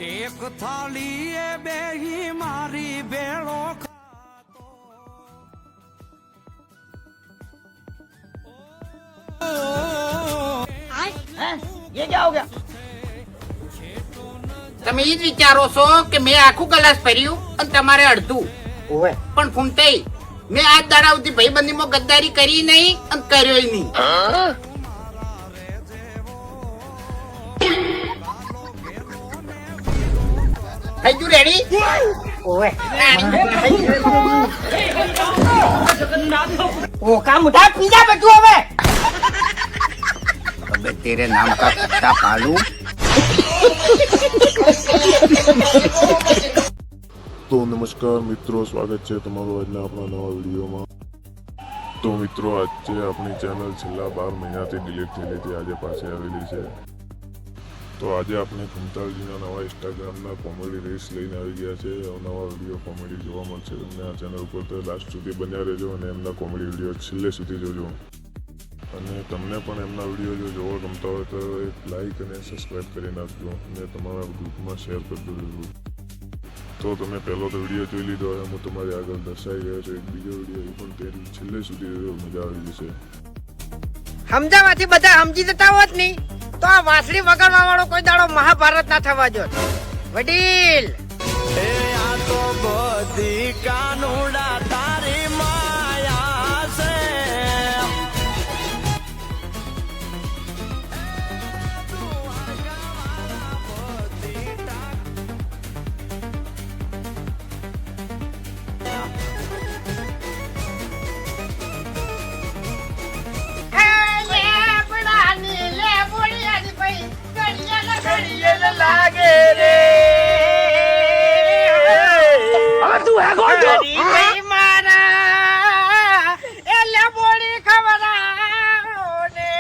એક થાળી એ બેહી મારી બેળો ये क्या हो गया? તમે ઈ જ વિચારો છો કે મેં આખું ગ્લાસ ભર્યું અને તમારે અડધું. ओए પણ ફૂમતાઈ, મેં આજ દાડા સુધી ભાઈબંધીમાં ગદ્દારી કરી નહીં અને કર્યો નહીં. થઈ ગયું રેડી? ओए वो काम उठा पीजा बैठू હવે अबे तेरे नाम का कुत्ता पालू. તો નમસ્કાર મિત્રો, સ્વાગત છે તમારું આજના આપણા નવા વિડીયોમાં. તો મિત્રો, આજે આપણી ચેનલ છેલ્લા 12 મહિનાથી ડિલીટ થયેલી હતી, આજે પાછી આવેલી છે. તો આજે આપણે ખુમતાલજીના નવા ઇન્સ્ટાગ્રામના કોમેડી રીલ્સ લઈને આવી ગયા છે. નવા વિડીયો કોમેડી જોવા મળશે તમને આ ચેનલ ઉપર, તો લાસ્ટ સુધી બન્યા રહેજો અને એમના કોમેડી વિડીયો છેલ્લે સુધી જોજો. અને તમને પણ એમના વિડીયો જો જોવા ગમતા હોય તો એક લાઈક અને સબસ્ક્રાઈબ કરી નાખજો અને તમારા ગ્રુપમાં શેર કરી દેજો. તો તમે પહેલો તો વિડીયો જોઈ લીધો, હવે હું તમારી આગળ દર્શાવી રહ્યો છું એક બીજો વિડીયો, એ પણ તે છેલ્લે સુધી જોજો, મજા આવી જશે. સમજાવાથી બધા સમજી જતા હોત નહીં તો આ વાંસળી વગાડવા વાળો કોઈ દાડો મહાભારત ના થવા જો. વડીલ એ આ તો બધી કાનુડા તારી માયા છે. લાગે રે તું હે ગોળ મારા એ લેબોડી ખવરાવો ને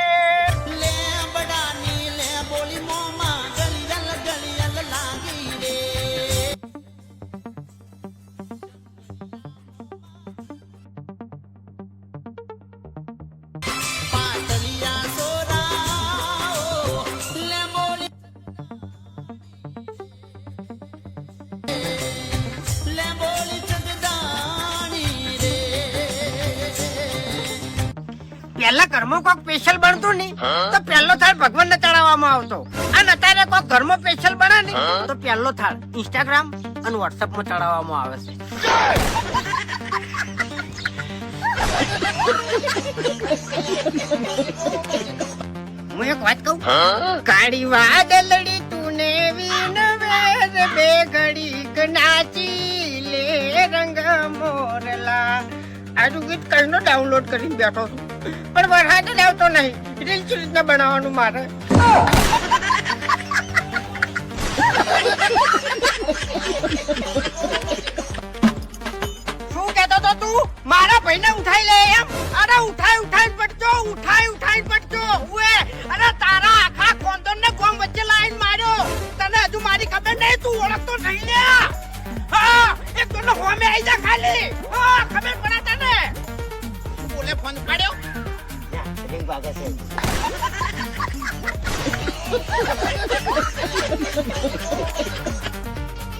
લેબડાની લે બોલી મોમાં ગલિયલ ગલિયલ લાગી રે. પાટલિયા સોરાઓ લે બોલી લે બોલી ચગદાણી રે. પહેલા ઘરમાં કોક સ્પેશિયલ બનતું નહીં તો પહેલો થાળ ભગવાન ને ચડાવવામાં આવતો, અને અત્યારે કોક ઘરમાં સ્પેશિયલ બને ને તો પહેલો થાળ ઇન્સ્ટાગ્રામ અને વોટ્સએપ માં ચડાવવામાં આવે છે. હું એક વાત કહું, કાળી વાદળડી તુને વીન વેર બે ઘડી નાચી લે રંગ મોરલા. આજુ ગીત કઈનો ડાઉનલોડ કરીને બેઠો છું, પણ વરસાદ જ આવતો નહીં. રીલ્સ રીતના બનાવવાનું મારે. શું કહેતો તો તું? મારા ભાઈને ઉઠાઈ લે એમ? અરે ઉઠાઈ પડજો, ઉઠાઈ પડજો. ઉએ અરે તારા આખા કોંદન ને કોમ વચ્ચે લાઈન માર્યો. તને હજુ મારી ખબર નહીં, તું ઓળખતો નહીં લે. હા, એક તો હોમે આવી જા ખાલી. હા, ખબર પડે તને. બોલે ફોન કાઢ્યો. રિંગ વાગે છે.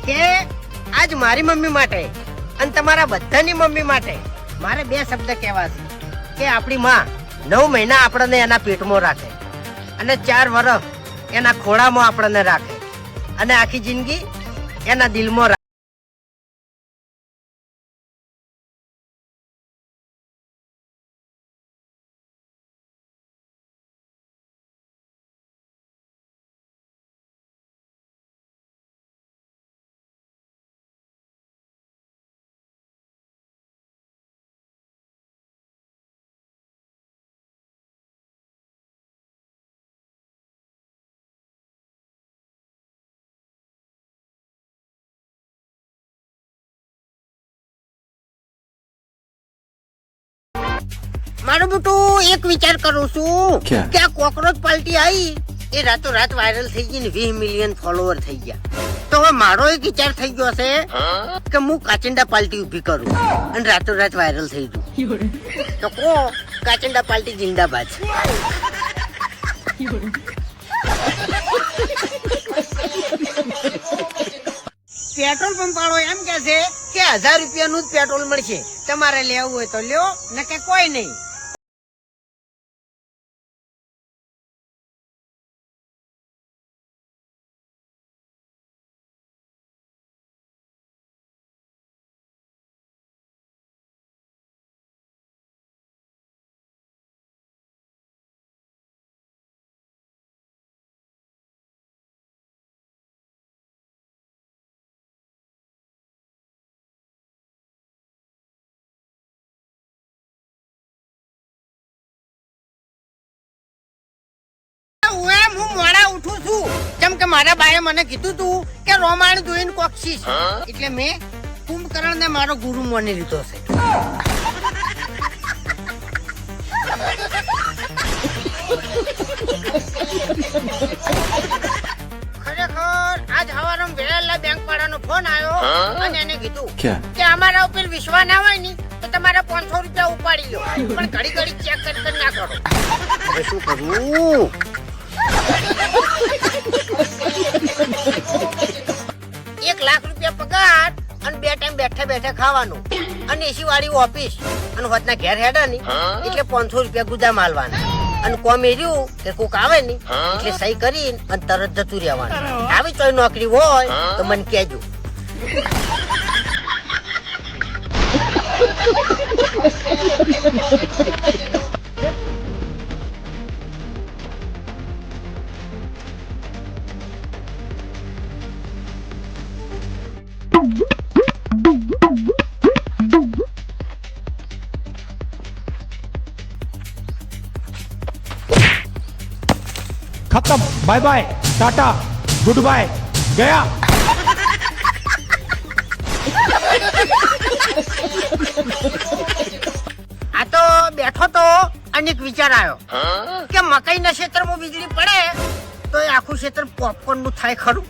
કે આજ મારી મમ્મી માટે અને તમારા બધાની મમ્મી માટે મારે બે શબ્દ કહેવા છે કે આપણી માં 9 મહિના આપણને એના પેટમાં રાખે અને 4 વર્ષ એના ખોળામાં આપણને રાખે અને આખી જિંદગી એના દિલમાં રાખે. મારું બેટું એક વિચાર કરું છું કે આ કોકરોચ પાર્ટી આવી એ રાતોરાત વાયરલ થઈ ગઈ ને 20 મિલિયન ફોલોવર થઈ ગયા. તો હવે મારો એક વિચાર થઈ ગયો છે કે હું કાચિંડા પાર્ટી ઉભી કરું અને રાતોરાત વાયરલ થઈ જઉં. તો કો કાચિંડા પાર્ટી જિંદાબાદ. પેટ્રોલ પંપ વાળો એમ કે છે કે 1000 રૂપિયાનું જ પેટ્રોલ મળશે, તમારે લેવું હોય તો લ્યો, નકે કોઈ નહીં. હું મોડા ઉઠું છું, જેમ કે મારા બાએ મને કીધું તું કે રોમાણ જોઈને કોક્ષીશ, એટલે મેં કુંભકર્ણ ને મારો ગુરુ માની લીધો છે. ખરેખર આજ સવારે વેળા બેંક વાળાનો ફોન આવ્યો અને એને કીધું કે અમારા ઉપર વિશ્વાસ ના હોય ને તો તમારા 500 રૂપિયા ઉપાડી લો, પણ ઘડી ઘડી ચેક કરી ના કરો. હવે શું કરું? 1 લાખ રૂપિયા પગાર અને 2 ટાઈમ બેઠા બેઠા ખાવાનું અને એસી વાળી ઓફિસ અને હોતના ઘેર હેડા ની એટલે 500 રૂપિયા ગુદા માલવાના અને કોમ એર્યું કે કોક આવે ની એટલે સહી કરીને અને તરત જતું રહેવાનું. આવી કોઈ નોકરી હોય તો મને કહેજો. खत्म, bye bye, tata, goodbye, गया. આ તો બેઠો તો અને એક વિચાર આવ્યો કે મકાઈના ક્ષેત્રમાં વીજળી પડે તો એ આખું ક્ષેત્ર પોપકોર્ન નું થાય ખરું.